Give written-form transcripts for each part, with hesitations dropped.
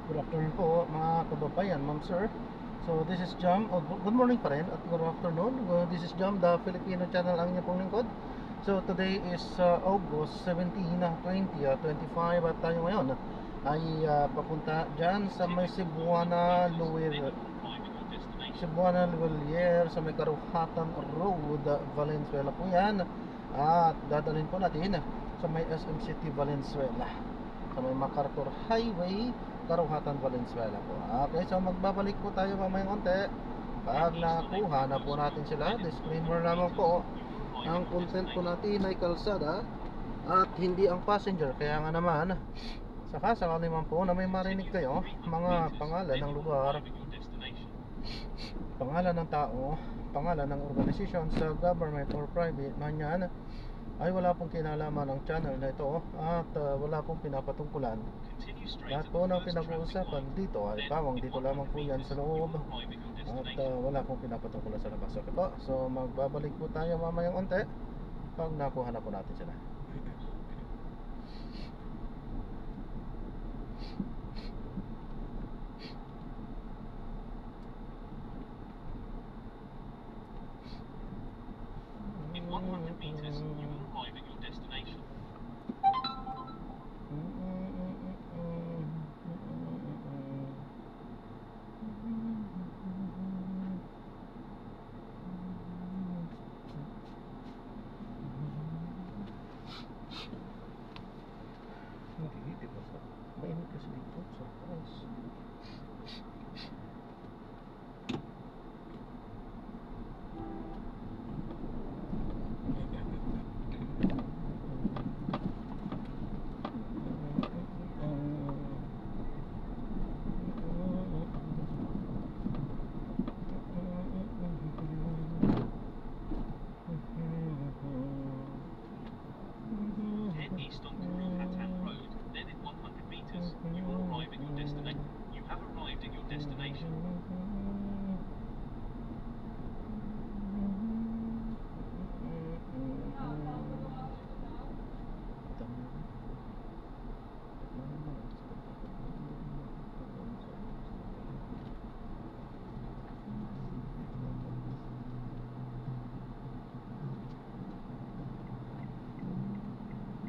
Good afternoon po mga kababayan, ma'am sir. So this is Jam, good morning pa rin at good afternoon. This is Jam, the Filipino channel ang inyong pong lingkod. So today is August 17, 2025 at tayo ngayon ay papunta dyan sa may Cebuana Luwalier sa may Karuhatan Road, Valenzuela po yan. At dadalhin po natin sa may SM City, Valenzuela, sa may MacArthur Highway, Karuhatan, Valenzuela po. Okay, so magbabalik po tayo mamayang konti pag nakuha na po natin sila. Disclaimer naman po, ang content po natin ay kalsada at hindi ang passenger. Kaya nga naman, sakali man po na may marinig kayo mga pangalan ng lugar, pangalan ng tao, pangalan ng organisasyon sa government or private man yan, ay wala pong kinalaman ng channel na ito at wala pong pinapatungkulan. Lahat po ng pinag-uusapan dito ay pawang dito lamang po yan sa loob at wala pong pinapatungkulan sa labas. Okay po, so magbabalik po tayo mamayang onte pag nakuha na po natin sila. In 100 meters, you will arrive at your destination. Hindi, di ba sa mainit kasi dito sa price. Head east on Karuhatan Road, then in 100 meters, you will arrive at your destination. You have arrived at your destination.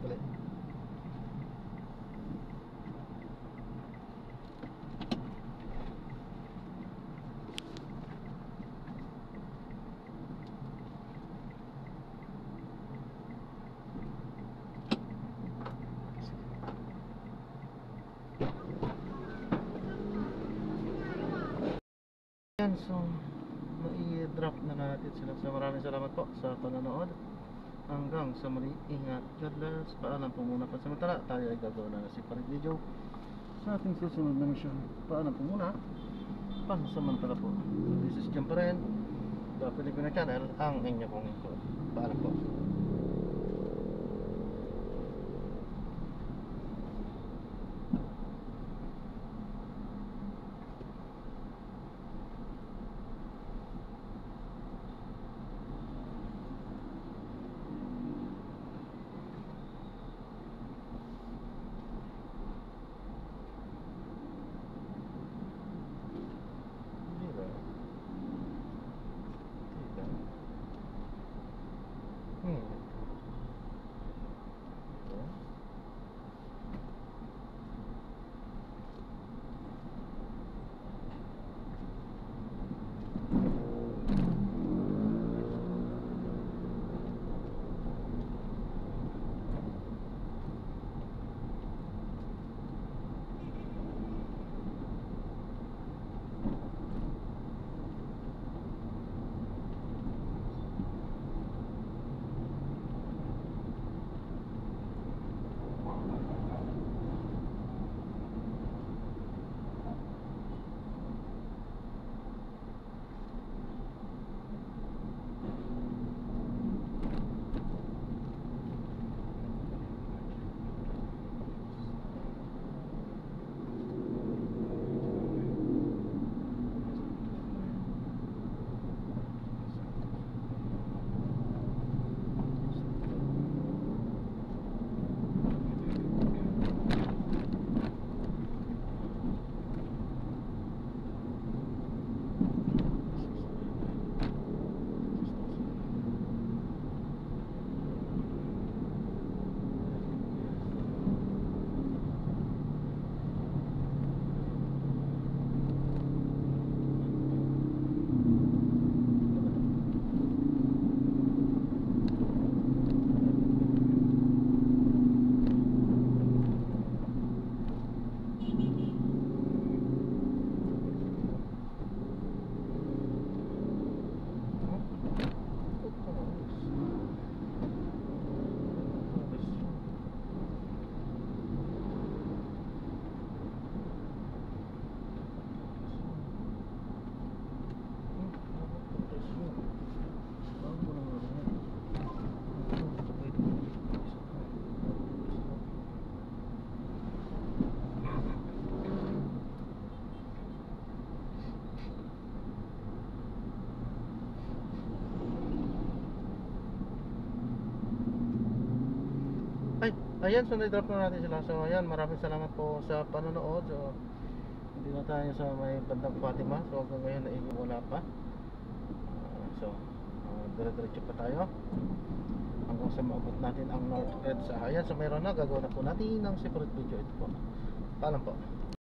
Dali. Yan, so mai-drop na natin sila. So maraming salamat po sa panonood. Hanggang sa muli, ingat, God bless. Paalam po muna pa samantala. Tayo ay gagawa na si palit video sa ating susunod na mission. Paalam po muna pansamantala po. So this is Jam pa rin, the Filipino channel, ang inyo pong lingkod. Paalam po. Diba? Ayan, so na-drop na natin sila. So ayan, maraming salamat po sa panonood. So hindi na tayo sa may bandang Fatima. So hanggang ngayon na wala pa. Dire-diretso pa tayo hanggang sa maabot natin ang North Edsa. Ayan, so mayroon na, gagawin na po natin ng separate video ito po. Paalam po.